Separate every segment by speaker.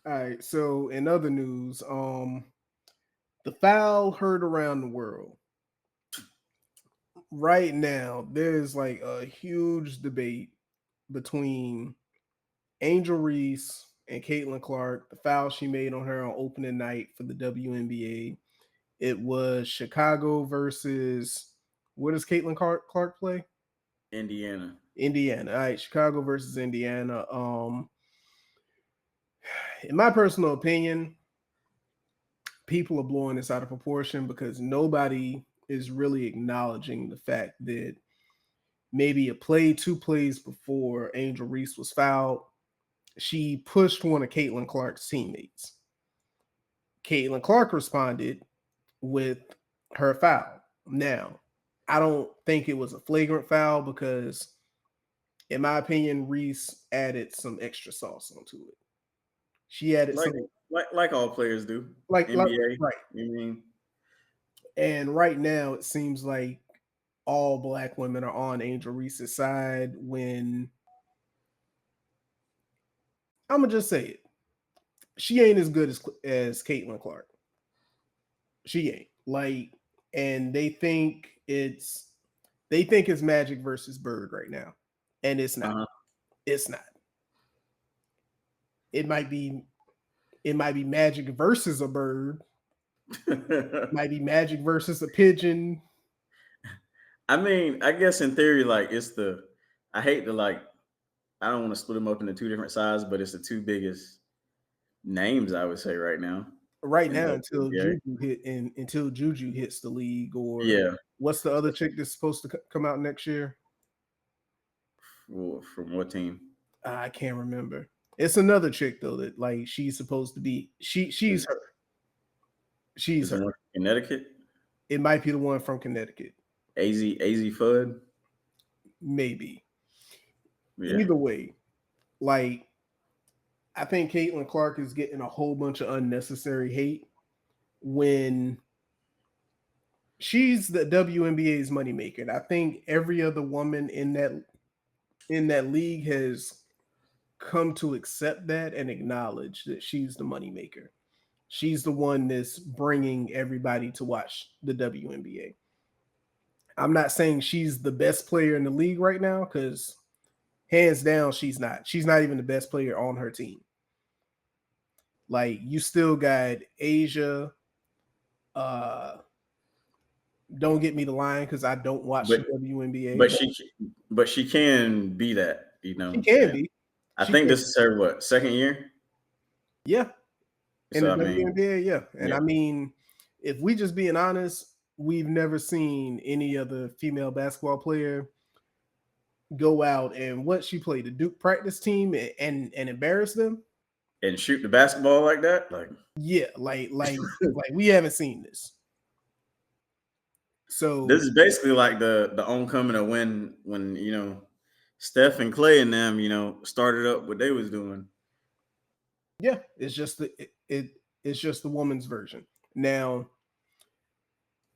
Speaker 1: All right. So in other news, the foul heard around the world right now. There's like a huge debate between Angel Reese and Caitlin Clark. The foul she made on her on opening night for the WNBA. It was Chicago versus what does Caitlin Clark play?
Speaker 2: Indiana.
Speaker 1: Indiana. All right, Chicago versus Indiana. In my personal opinion, people are blowing this out of proportion because nobody is really acknowledging the fact that maybe a play, two plays before Angel Reese was fouled, she pushed one of Caitlin Clark's teammates. Caitlin Clark responded with her foul. Now, I don't think it was a flagrant foul because, in my opinion, Reese added some extra sauce onto it. She added
Speaker 2: Like
Speaker 1: some
Speaker 2: like all players do.
Speaker 1: like
Speaker 2: NBA.
Speaker 1: right.
Speaker 2: You mean
Speaker 1: And right now, it seems like all black women are on Angel Reese's side. When I'm gonna just say it, she ain't as good as Caitlin Clark. She ain't like, and they think it's Magic versus Bird right now, and it's not.
Speaker 2: uh-huh.
Speaker 1: It's not. It might be. It might be Magic versus a bird. Might be Magic versus a pigeon.
Speaker 2: I mean, I guess in theory, like it's the I hate to like I don't want to split them up into two different sides, but it's the two biggest names I would say right now
Speaker 1: Right
Speaker 2: in
Speaker 1: now,
Speaker 2: the
Speaker 1: until
Speaker 2: NBA.
Speaker 1: Juju hits the league, or
Speaker 2: Yeah,
Speaker 1: what's the other chick that's supposed to come out next year?
Speaker 2: well, from what team?
Speaker 1: I can't remember. It's another chick though that like she's supposed to be. She's
Speaker 2: Is
Speaker 1: her. She's
Speaker 2: is the
Speaker 1: her.
Speaker 2: one from Connecticut?
Speaker 1: It might be the one from Connecticut.
Speaker 2: AZ Fudd.
Speaker 1: Maybe.
Speaker 2: Yeah,
Speaker 1: Either way, like I think Caitlin Clark is getting a whole bunch of unnecessary hate when she's the WNBA's moneymaker. And I think every other woman in that league has come to accept that and acknowledge that she's the moneymaker. She's the one that's bringing everybody to watch the WNBA. I'm not saying she's the best player in the league right now because hands down she's not. She's not even the best player on her team. Like you still got Asia. Uh, don't get me the line because I don't watch
Speaker 2: but
Speaker 1: the WNBA,
Speaker 2: but
Speaker 1: but
Speaker 2: but she can be that,
Speaker 1: she can
Speaker 2: and
Speaker 1: be.
Speaker 2: I
Speaker 1: She
Speaker 2: think
Speaker 1: can.
Speaker 2: this is her what second year.
Speaker 1: Yeah, in
Speaker 2: So
Speaker 1: the
Speaker 2: I mean,
Speaker 1: WNBA, yeah. And
Speaker 2: yeah,
Speaker 1: I mean, if we just being honest, we've never seen any other female basketball player go out and what she played the Duke practice team and embarrass them.
Speaker 2: and shoot the basketball like that, like
Speaker 1: Yeah, like we haven't seen this.
Speaker 2: this
Speaker 1: So
Speaker 2: is basically like the homecoming of when Steph and Clay and them started up what they was doing.
Speaker 1: yeah, it's just the woman's version. Now,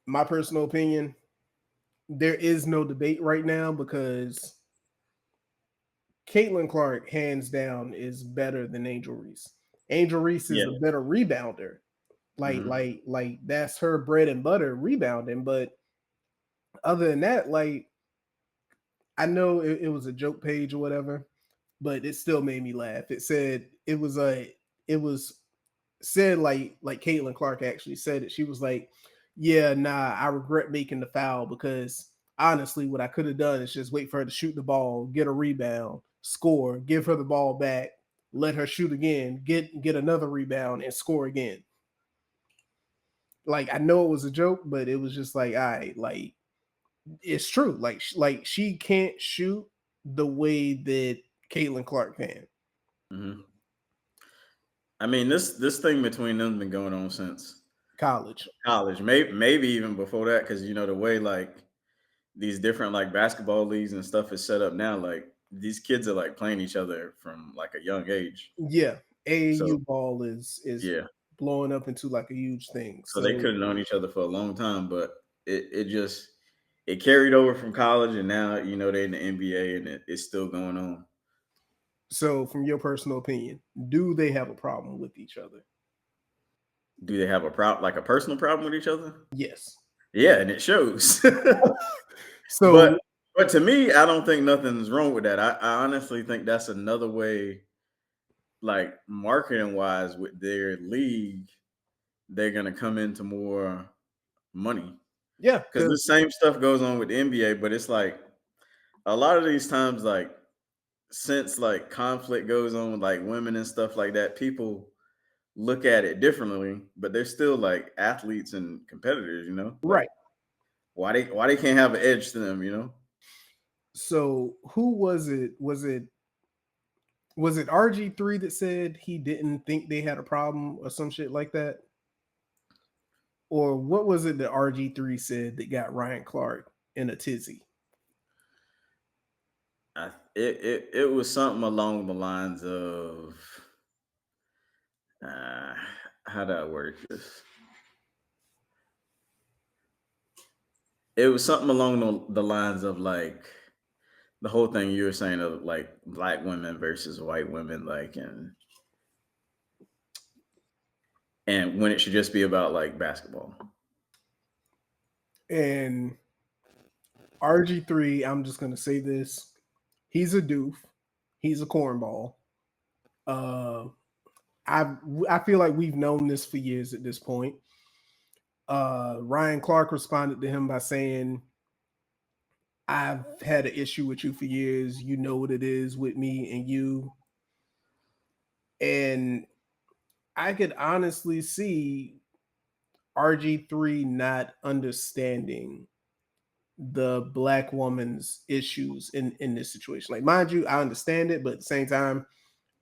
Speaker 1: my personal opinion, there is no debate right now because Caitlin Clark, hands down, is better than Angel Reese. Angel Reese is
Speaker 2: Yeah.
Speaker 1: a better rebounder.
Speaker 2: Hmm.
Speaker 1: Like that's her bread and butter rebounding. But other than that, like I know it was a joke page or whatever, but it still made me laugh. It was said like Caitlin Clark actually said it. She was like, "Yeah, nah, I regret making the foul because honestly, what I could have done is just wait for her to shoot the ball, get a rebound, score, give her the ball back, let her shoot again, get another rebound, and score again." Like I know it was a joke, but it was just like, all right, like it's true. Like she can't shoot the way that Caitlin Clark can.
Speaker 2: Hmm. I mean, this thing between them been going on since
Speaker 1: College.
Speaker 2: college, maybe even before that, because the way like these different like basketball leagues and stuff is set up now, like these kids are like playing each other from like a young age.
Speaker 1: Yeah,
Speaker 2: So
Speaker 1: AAU ball is
Speaker 2: yeah,
Speaker 1: blowing up into like a huge thing.
Speaker 2: so they
Speaker 1: So
Speaker 2: could have known each other for a long time, but it just it carried over from college, and now they're in the NBA, and it's still going on.
Speaker 1: So, from your personal opinion, do they have a problem with each other?
Speaker 2: Do they have a problem, like a personal problem with each other?
Speaker 1: Yes.
Speaker 2: Yeah, and it shows. but
Speaker 1: So,
Speaker 2: but to me, I don't think nothing's wrong with that. I honestly think that's another way, like marketing wise, with their league, they're gonna come into more money
Speaker 1: yeah,
Speaker 2: because the
Speaker 1: because
Speaker 2: same stuff goes on with the NBA. But it's like a lot of these times, like since like conflict goes on with like women and stuff like that, people look at it differently, but they're still like athletes and competitors, like
Speaker 1: right.
Speaker 2: why they can't have an edge to them?
Speaker 1: So, who was it? Was it RG3 that said he didn't think they had a problem or some shit like that? Or what was it that RG3 said that got Ryan Clark in a tizzy?
Speaker 2: It was something along the lines of how do I word this? It was something along the lines of like the whole thing you were saying of like black women versus white women, like and when it should just be about like basketball.
Speaker 1: And RG3, I'm just gonna say this. He's a doof. He's a cornball. Uh I feel like we've known this for years at this point. Ryan Clark responded to him by saying, I've had an issue with you for years. You know what it is with me and you. And I could honestly see RG3 not understanding the black woman's issues in this situation. Like, mind you, I understand it, but at the same time,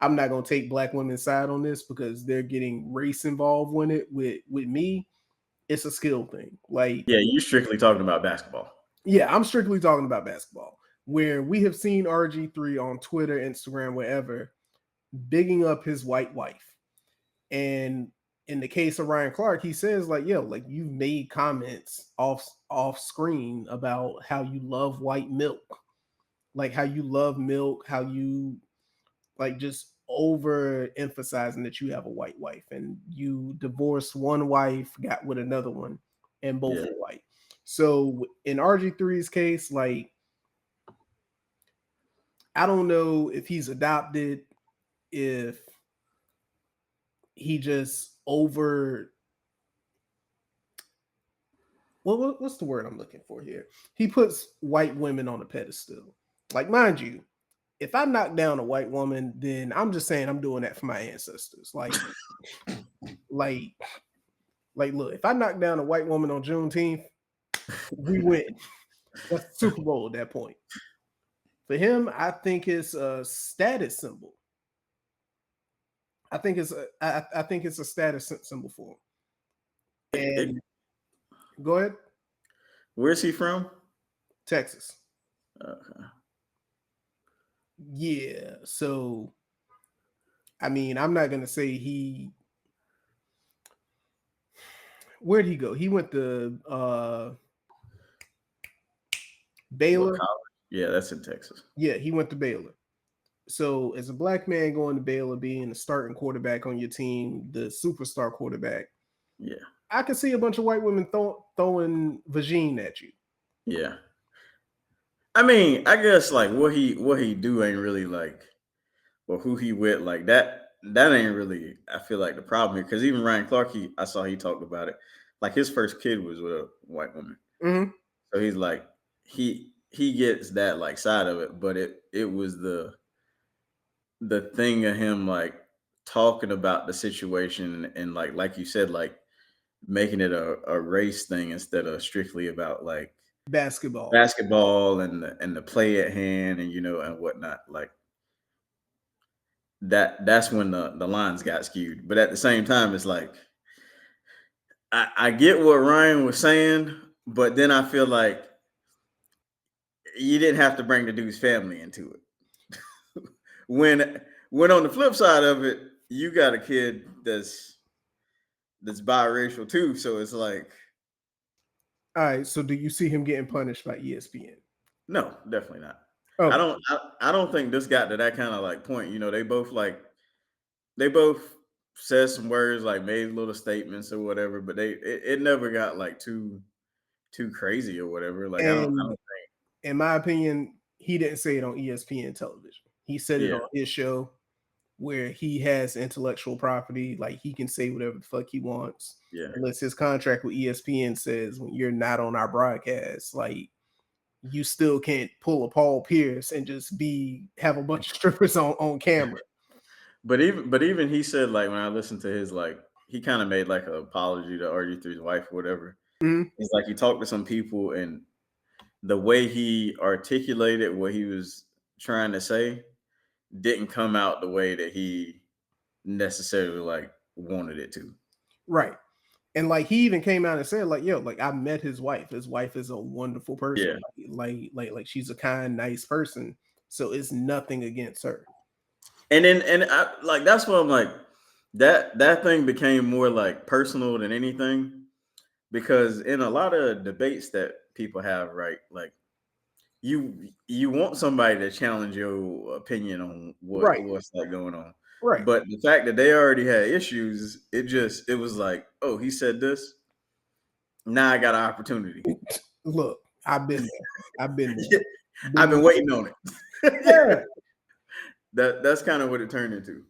Speaker 1: I'm not gonna take black women's side on this because they're getting race involved with it. With me, it's a skill thing. Like,
Speaker 2: Yeah, you strictly talking about basketball.
Speaker 1: yeah, I'm strictly talking about basketball. Where we have seen RG3 on Twitter, Instagram, wherever, bigging up his white wife. And in the case of Ryan Clark, he says, like, yo, like you've made comments off screen about how you love white milk, like how you love milk, how you like just over emphasizing that you have a white wife and you divorced one wife, got with another one, and both
Speaker 2: Yeah.
Speaker 1: are white. So in RG3's case, like I don't know if he's adopted, if he just over what's the word I'm looking for here? He puts white women on a pedestal. Like, mind you, if I knock down a white woman, then I'm just saying I'm doing that for my ancestors. Like, look, if I knock down a white woman on Juneteenth, we win. That's the Super Bowl at that point. For him, I think it's a status symbol. I think it's a status symbol for him. And go ahead,
Speaker 2: Where's he from?
Speaker 1: Texas.
Speaker 2: Okay.
Speaker 1: Yeah. So I mean, I'm not gonna say where'd he go? He went to
Speaker 2: What
Speaker 1: Baylor.
Speaker 2: college? Yeah, that's in Texas.
Speaker 1: Yeah, he went to Baylor. So as a black man going to Baylor, being the starting quarterback on your team, the superstar quarterback,
Speaker 2: Yeah.
Speaker 1: I could see a bunch of white women throwing vagine at you.
Speaker 2: Yeah. I mean, I guess like what he do ain't really like, or who he with, like that ain't really, I feel like, the problem here. Because even Ryan Clark, I saw he talked about it. Like his first kid was with a white woman.
Speaker 1: Mm-hmm.
Speaker 2: So he's like, he gets that like side of it, but it was the thing of him like talking about the situation and like you said, like making it a race thing instead of strictly about like
Speaker 1: Basketball.
Speaker 2: basketball and the play at hand and and whatnot. Like that's when the lines got skewed. But at the same time, it's like I get what Ryan was saying, but then I feel like you didn't have to bring the dude's family into it. when on the flip side of it, you got a kid that's biracial too. So it's like,
Speaker 1: All right. So do you see him getting punished by ESPN?
Speaker 2: no, definitely not.
Speaker 1: Oh,
Speaker 2: I don't think this got to that kind of like point. You know, they both said some words, like made little statements or whatever, but it never got like too crazy or whatever. Like I
Speaker 1: and
Speaker 2: don't
Speaker 1: in my opinion, he didn't say it on ESPN television. He said it
Speaker 2: yeah,
Speaker 1: on his show where he has intellectual property, like he can say whatever the fuck he wants.
Speaker 2: yeah.
Speaker 1: Unless his contract with ESPN says when you're not on our broadcast, like you still can't pull a Paul Pierce and just be have a bunch of strippers on camera.
Speaker 2: But even he said, like, when I listened to his, like, he kind of made like an apology to argue through his wife or whatever.
Speaker 1: Mhm.
Speaker 2: It's like he talked to some people and the way he articulated what he was trying to say didn't come out the way that he necessarily like wanted it to.
Speaker 1: Right. And like he even came out and said, like, yo, like I met his wife. His wife is a wonderful person.
Speaker 2: Yeah.
Speaker 1: Like she's a kind, nice person. So it's nothing against her.
Speaker 2: And I, like that's what I'm like that thing became more like personal than anything because in a lot of debates that people have, right? Like you want somebody to challenge your opinion on
Speaker 1: Right.
Speaker 2: what's like going on.
Speaker 1: Right.
Speaker 2: But the fact that they already had issues, it was like, oh, he said this. Now I got an opportunity.
Speaker 1: Look, I've been there. I've been
Speaker 2: Yeah,
Speaker 1: there.
Speaker 2: I've
Speaker 1: Been
Speaker 2: been waiting on
Speaker 1: there.
Speaker 2: it. That's kind of what it turned into.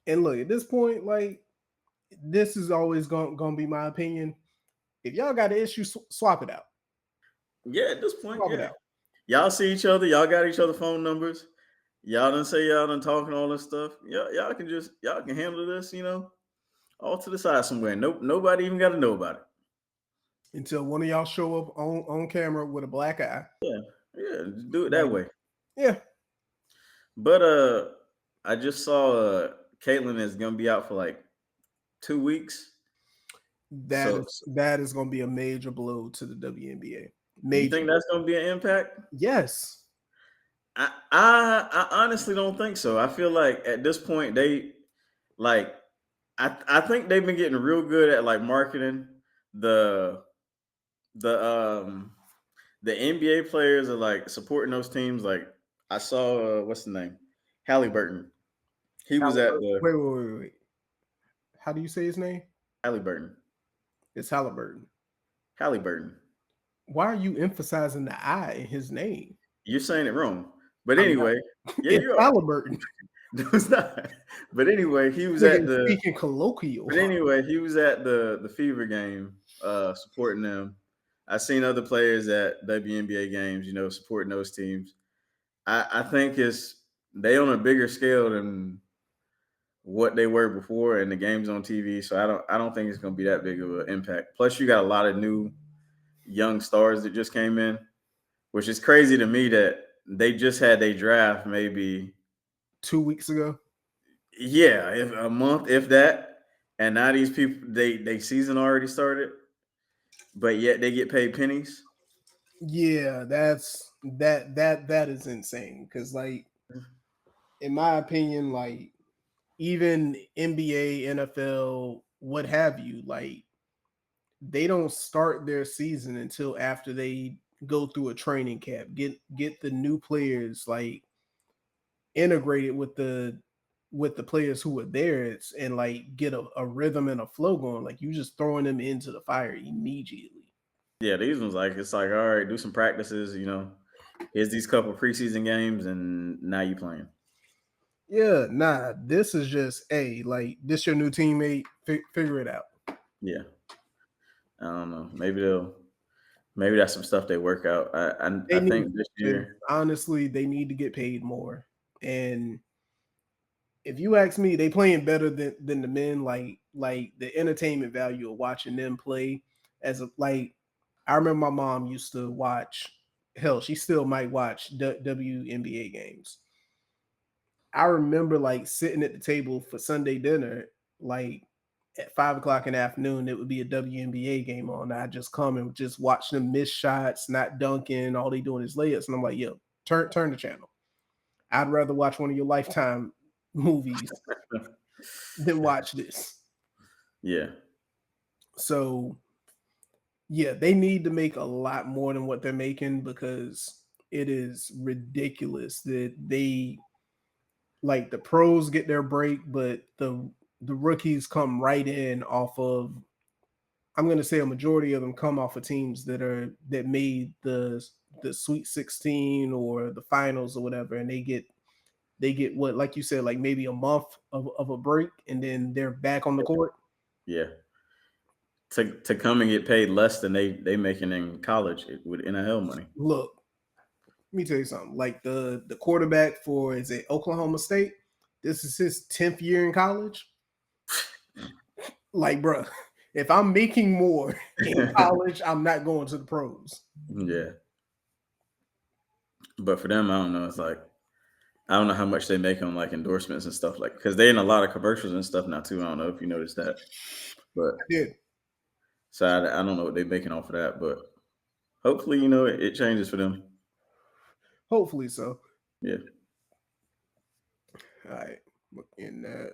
Speaker 1: And look, at this point, like this is always gonna be my opinion. If y'all got an issue, swap it out.
Speaker 2: Yeah, at this point,
Speaker 1: Swap it
Speaker 2: yeah.
Speaker 1: out
Speaker 2: Y'all see each other, y'all got each other phone numbers. Y'all done say y'all done talking all this stuff. Y'all can handle this, all to the side somewhere. Nope, nobody even got to know about it.
Speaker 1: until one of y'all show up on camera with a black eye.
Speaker 2: Yeah, yeah, just do it that
Speaker 1: Like,
Speaker 2: way.
Speaker 1: yeah,
Speaker 2: But I just saw Caitlin is gonna be out for like 2 weeks. So,
Speaker 1: that is gonna be a major blow to the WNBA.
Speaker 2: you
Speaker 1: Major
Speaker 2: think
Speaker 1: blow.
Speaker 2: that's gonna be an impact?
Speaker 1: Yes.
Speaker 2: I honestly don't think so. I feel like at this point they like I think they've been getting real good at like marketing the the um the NBA players are like supporting those teams. Like I saw what's the name? Halliburton. He was at
Speaker 1: Halliburton.
Speaker 2: the
Speaker 1: Wait. How do you say his name?
Speaker 2: Halliburton.
Speaker 1: It's Halliburton.
Speaker 2: Halliburton.
Speaker 1: Why are you emphasizing the I in his name?
Speaker 2: You're saying it wrong. But
Speaker 1: I'm not.
Speaker 2: anyway, yeah,
Speaker 1: It's
Speaker 2: you are.
Speaker 1: Halliburton.
Speaker 2: No, it's not. But anyway, he was
Speaker 1: Nigga
Speaker 2: at
Speaker 1: is
Speaker 2: the
Speaker 1: speaking colloquial.
Speaker 2: but anyway, he was at the Fever game, supporting them. I've seen other players at WNBA games, supporting those teams. I think it's they on a bigger scale than what they were before, and the game's on TV. So I don't think it's going to be that big of an impact. Plus, you got a lot of new young stars that just came in, which is crazy to me that they just had their draft maybe
Speaker 1: 2 weeks ago.
Speaker 2: yeah, if a month, if that, and now these people they season already started, but yet they get paid pennies.
Speaker 1: Yeah, that is insane. Because like, in my opinion, like even NBA, NFL, what have you, like they don't start their season until after they go through a training camp, get the new players like integrated with the players who are there. And like get a rhythm and a flow going. Like you just throwing them into the fire immediately.
Speaker 2: Yeah, these ones like it's like all right, do some practices. Here's these couple preseason games, and now you playing.
Speaker 1: Yeah, nah, this is just a like this your new teammate. Figure it out.
Speaker 2: Yeah, I don't know. Maybe that's some stuff they work out.
Speaker 1: They
Speaker 2: I
Speaker 1: need
Speaker 2: think this
Speaker 1: to,
Speaker 2: year,
Speaker 1: honestly, they need to get paid more. And if you ask me, they playing better than the men. Like the entertainment value of watching them play as a like. I remember my mom used to watch. Hell, she still might watch WNBA games. I remember like sitting at the table for Sunday dinner, like at 5 o'clock in the afternoon, it would be a WNBA game on. I just come and just watch them miss shots, not dunking. All they doing is layups, and I'm like, yo, turn the channel. I'd rather watch one of your Lifetime movies than watch this.
Speaker 2: yeah,
Speaker 1: So yeah, they need to make a lot more than what they're making because it is ridiculous that they like the pros get their break, but the rookies come right in off of. I'm going to say a majority of them come off of teams that made the Sweet 16 or the finals or whatever, and they get what, like you said, like maybe a month of a break, and then they're back on the court.
Speaker 2: Yeah. To come and get paid less than they making in college with NIL money.
Speaker 1: Look, let me tell you something. Like the quarterback for, is it Oklahoma State? This is his 10th year in college. Like, bro, if I'm making more in college, I'm not going to the pros.
Speaker 2: Yeah. But for them, I don't know. It's like, I don't know how much they make on like endorsements and stuff, like, because they're in a lot of commercials and stuff now too. I don't know if you noticed that, but
Speaker 1: I did.
Speaker 2: so I don't know what they're making off of that, but hopefully, it changes for them.
Speaker 1: Hopefully so.
Speaker 2: Yeah.
Speaker 1: All right. Look in that.